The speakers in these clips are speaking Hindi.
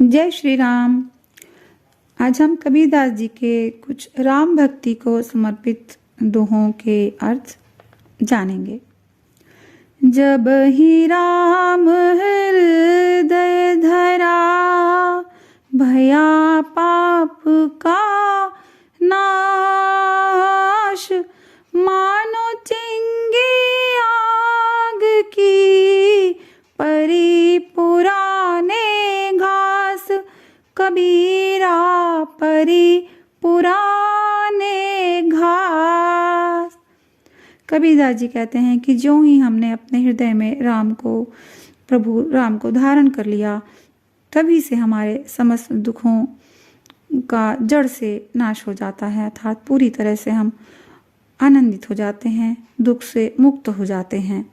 जय श्री राम। आज हम कबीरदास जी के कुछ राम भक्ति को समर्पित दोहों के अर्थ जानेंगे। जब ही राम हृदय धरा, भया पाप का नाश। मानो चिंगी आग की परी पुराने घास। कबीरा परी पुराने घास। कबीरदास जी कहते हैं कि जो ही हमने अपने हृदय में प्रभु राम को धारण कर लिया, तभी से हमारे समस्त दुखों का जड़ से नाश हो जाता है, अर्थात पूरी तरह से हम आनंदित हो जाते हैं, दुख से मुक्त हो जाते हैं,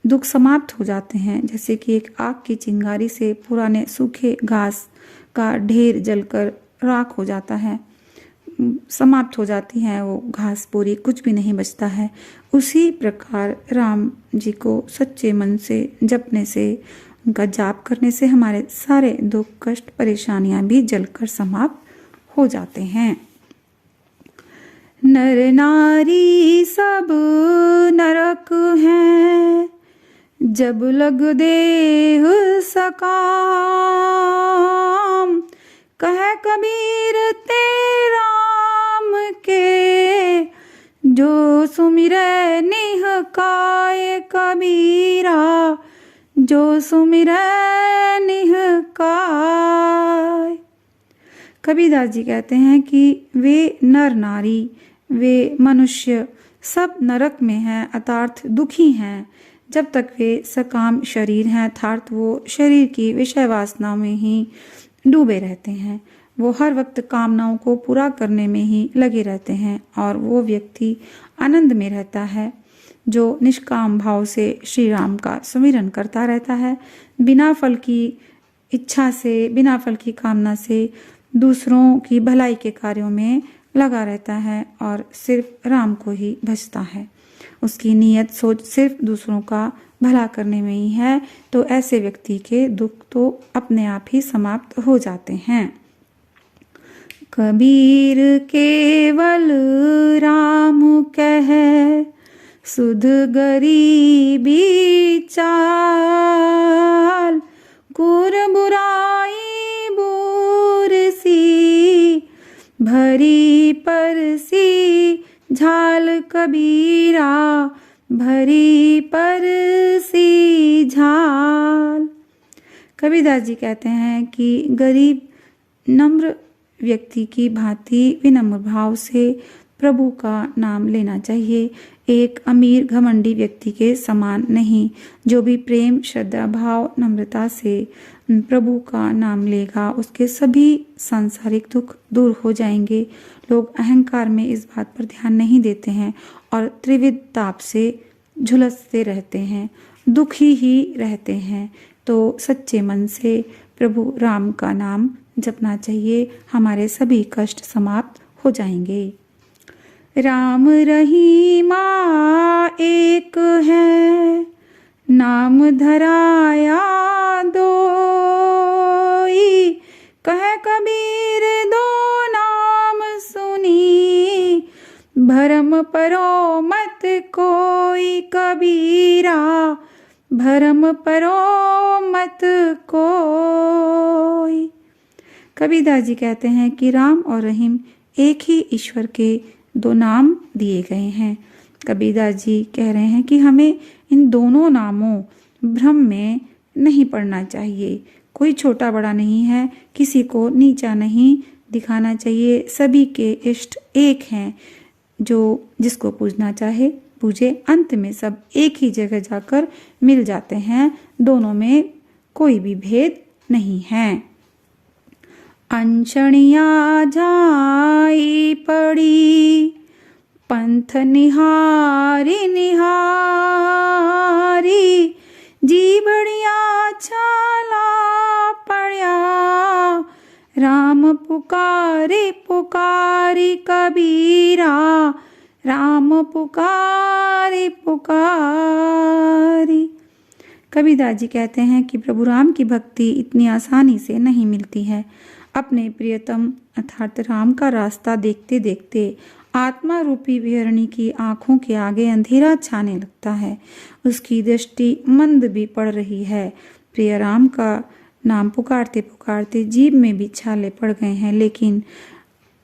दुख समाप्त हो जाते हैं। जैसे कि एक आग की चिंगारी से पुराने सूखे घास का ढेर जलकर राख हो जाता है, समाप्त हो जाती है वो घास पूरी, कुछ भी नहीं बचता है। उसी प्रकार राम जी को सच्चे मन से जपने से, उनका जाप करने से हमारे सारे दुख कष्ट परेशानियां भी जलकर समाप्त हो जाते हैं। नर नारी सब नरक हैं, जब लग देह सकाम। कह कबीर ते राम के, जो सुमिरै निह काय। कबीरा जो सुमिरै निह काय। कबीरदास जी कहते हैं कि वे नर नारी, वे मनुष्य सब नरक में हैं, अर्थात दुखी हैं, जब तक वे सकाम शरीर हैं, अर्थात वो शरीर की विषय वासना में ही डूबे रहते हैं। वो हर वक्त कामनाओं को पूरा करने में ही लगे रहते हैं, और वो व्यक्ति आनंद में रहता है जो निष्काम भाव से श्री राम का सुमिरन करता रहता है, बिना फल की इच्छा से, बिना फल की कामना से दूसरों की भलाई के कार्यों में लगा रहता है और सिर्फ राम को ही भजता है। उसकी नीयत सोच सिर्फ दूसरों का भला करने में ही है, तो ऐसे व्यक्ति के दुख तो अपने आप ही समाप्त हो जाते हैं। कबीर केवल राम कहे, सुध गरीबी चाल। कुर बुराई बूरसी, भरी परसी झाल। कबीरा भरी परसी झाल। कबीरदास जी कहते हैं कि गरीब नम्र व्यक्ति की भांति विनम्र भाव से प्रभु का नाम लेना चाहिए, एक अमीर घमंडी व्यक्ति के समान नहीं। जो भी प्रेम श्रद्धा भाव नम्रता से प्रभु का नाम लेगा, उसके सभी सांसारिक दुख दूर हो जाएंगे। लोग अहंकार में इस बात पर ध्यान नहीं देते हैं और त्रिविध ताप से झुलसते रहते हैं, दुखी ही रहते हैं। तो सच्चे मन से प्रभु राम का नाम जपना चाहिए, हमारे सभी कष्ट समाप्त हो जाएंगे। राम रहीमा एक है, नाम धराया दोई। कह कबीर दो नाम सुनी, भरम परो मत कोई। कबीरा भरम परो मत कोई। कबीरदास जी कहते हैं कि राम और रहीम एक ही ईश्वर के दो नाम दिए गए हैं। कबीरदास जी कह रहे हैं कि हमें इन दोनों नामों भ्रम में नहीं पड़ना चाहिए। कोई छोटा बड़ा नहीं है, किसी को नीचा नहीं दिखाना चाहिए। सभी के इष्ट एक हैं, जो जिसको पूजना चाहे पूजे। अंत में सब एक ही जगह जाकर मिल जाते हैं, दोनों में कोई भी भेद नहीं है। अनशनिया जाई पड़ी, पंथ निहारी निहारी। जी बढ़िया छाला पड़या, राम पुकारी पुकारी। कबीरा राम पुकारी पुकारी। कबीरदास जी कहते हैं कि प्रभु राम की भक्ति इतनी आसानी से नहीं मिलती है। अपने प्रियतम अर्थात राम का रास्ता देखते देखते आत्मा रूपी विहरणी की आंखों के आगे अंधेरा छाने लगता है। उसकी दृष्टि मंद भी पड़ रही है। प्रिय राम का नाम पुकारते पुकारते जीभ में भी छाले पड़ गए हैं, लेकिन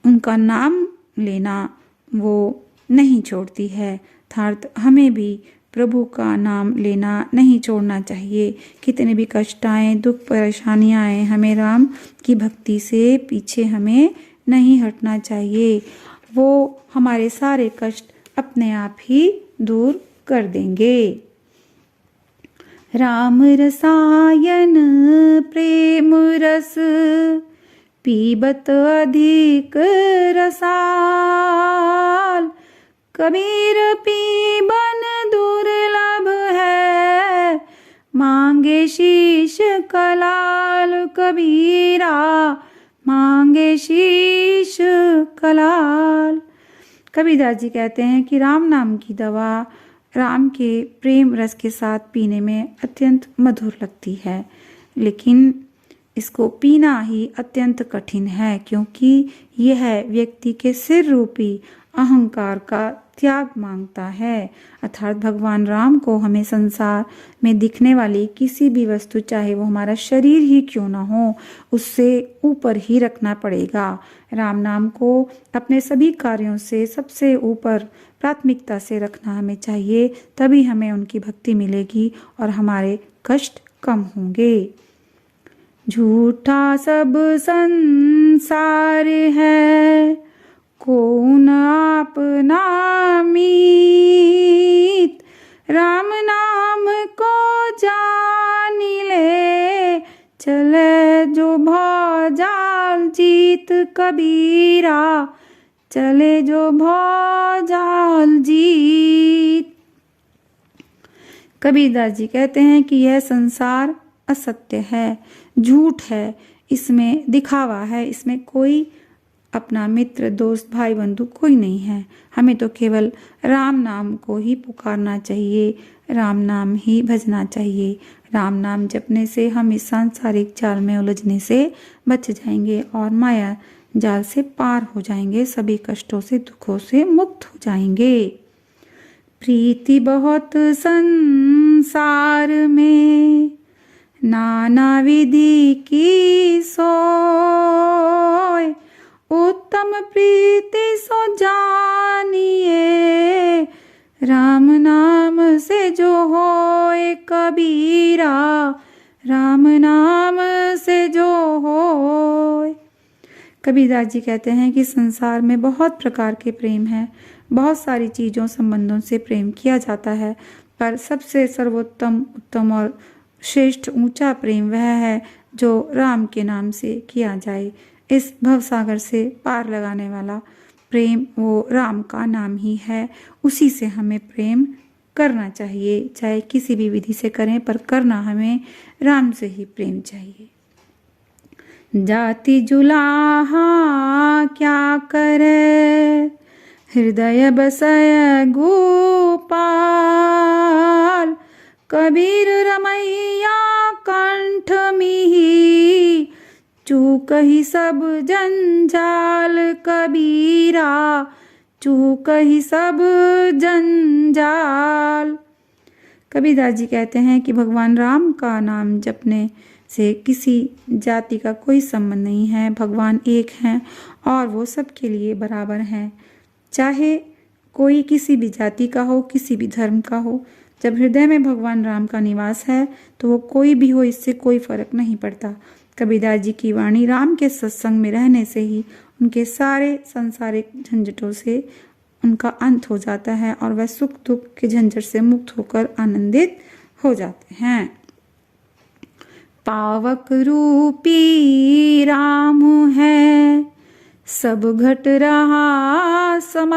उनका नाम लेना वो नहीं छोड़ती है। अर्थात हमें भी प्रभु का नाम लेना नहीं छोड़ना चाहिए। कितने भी कष्ट आए, दुख परेशानियां आए, हमें राम की भक्ति से पीछे हमें नहीं हटना चाहिए। वो हमारे सारे कष्ट अपने आप ही दूर कर देंगे। राम रसायन प्रेम रस पीबत अधिक रसाल, कबीर पीबन दुर्लभ है, मांगे शीश कलाल कबीरा, मांगे शीश कलाल। कबीरदास जी कहते हैं कि राम नाम की दवा राम के प्रेम रस के साथ पीने में अत्यंत मधुर लगती है, लेकिन इसको पीना ही अत्यंत कठिन है, क्योंकि यह व्यक्ति के सिर रूपी अहंकार का त्याग मांगता है। अर्थात भगवान राम को हमें संसार में दिखने वाली किसी भी वस्तु, चाहे वो हमारा शरीर ही क्यों ना हो, उससे ऊपर ही रखना पड़ेगा। राम नाम को अपने सभी कार्यों से सबसे ऊपर प्राथमिकता से रखना हमें चाहिए, तभी हमें उनकी भक्ति मिलेगी और हमारे कष्ट कम होंगे। झूठा सब संसार है, कौन आपना मीत, राम नाम को जान ले, चले जो भौजाल जीत कबीरा, चले जो भौजाल जीत। कबीरदास जी कहते हैं कि यह संसार असत्य है, झूठ है, इसमें दिखावा है, इसमें कोई अपना मित्र दोस्त भाई बंधु कोई नहीं है। हमें तो केवल राम नाम को ही पुकारना चाहिए, राम नाम ही भजना चाहिए। राम नाम जपने से हम इस सांसारिक जाल में उलझने से बच जाएंगे और माया जाल से पार हो जाएंगे, सभी कष्टों से दुखों से मुक्त हो जाएंगे। प्रीति बहुत संसार में, नाना विधि की सोय, उत्तम प्रीति सो जानिए, राम नाम से जो होए कबीरा, राम नाम से जो होए। कबीरदास जी कहते हैं कि संसार में बहुत प्रकार के प्रेम हैं, बहुत सारी चीज़ों संबंधों से प्रेम किया जाता है, पर सबसे सर्वोत्तम उत्तम और श्रेष्ठ ऊंचा प्रेम वह है जो राम के नाम से किया जाए। इस भवसागर से पार लगाने वाला प्रेम वो राम का नाम ही है, उसी से हमें प्रेम करना चाहिए, चाहे किसी भी विधि से करें, पर करना हमें राम से ही प्रेम चाहिए। जाति जुलाहा क्या करे, हृदय बसय गोपाल, कबीर रमैया कंठ मिही, चूक ही सब जंजाल कबीरा, चूक ही सब जंजाल। कबीरदास जी कहते हैं कि भगवान राम का नाम जपने से किसी जाति का कोई संबंध नहीं है। भगवान एक हैं और वो सबके लिए बराबर हैं, चाहे कोई किसी भी जाति का हो, किसी भी धर्म का हो। जब हृदय में भगवान राम का निवास है तो वो कोई भी हो, इससे कोई फर्क नहीं पड़ता। कबीरदास जी की वाणी राम के सत्संग में रहने से ही उनके सारे सांसारिक झंझटों से उनका अंत हो जाता है और वह सुख दुख के झंझट से मुक्त होकर आनंदित हो जाते हैं। पावक रूपी राम है, सब घट रहा समाय,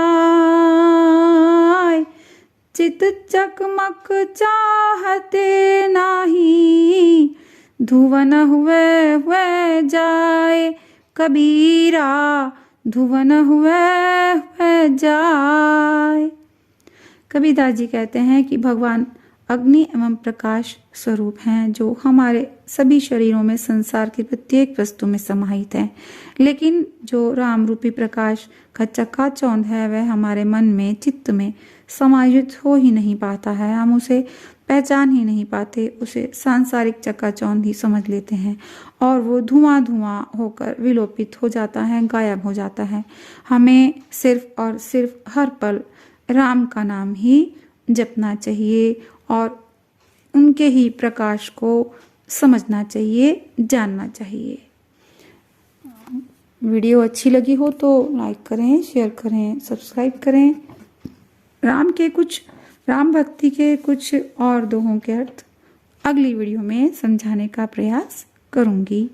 चित चकमक चाहते नाही, धुवन हुए जाए कबीरा, धुवन हुए जाए। कबीरदास जी कहते हैं कि भगवान अग्नि एवं प्रकाश स्वरूप हैं, जो हमारे सभी शरीरों में संसार की प्रत्येक वस्तु में समाहित हैं। लेकिन जो राम रूपी प्रकाश का चकाचौंध है, वह हमारे मन में, चित्त में समाहित हो ही नहीं पाता है। हम उसे पहचान ही नहीं पाते, उसे सांसारिक चकाचौंध ही समझ लेते हैं और वो धुआं धुआं होकर विलोपित हो जाता है, गायब हो जाता है। हमें सिर्फ और सिर्फ हर पल राम का नाम ही जपना चाहिए और उनके ही प्रकाश को समझना चाहिए, जानना चाहिए। वीडियो अच्छी लगी हो तो लाइक करें, शेयर करें, सब्सक्राइब करें। राम भक्ति के कुछ और दोहों के अर्थ अगली वीडियो में समझाने का प्रयास करूंगी।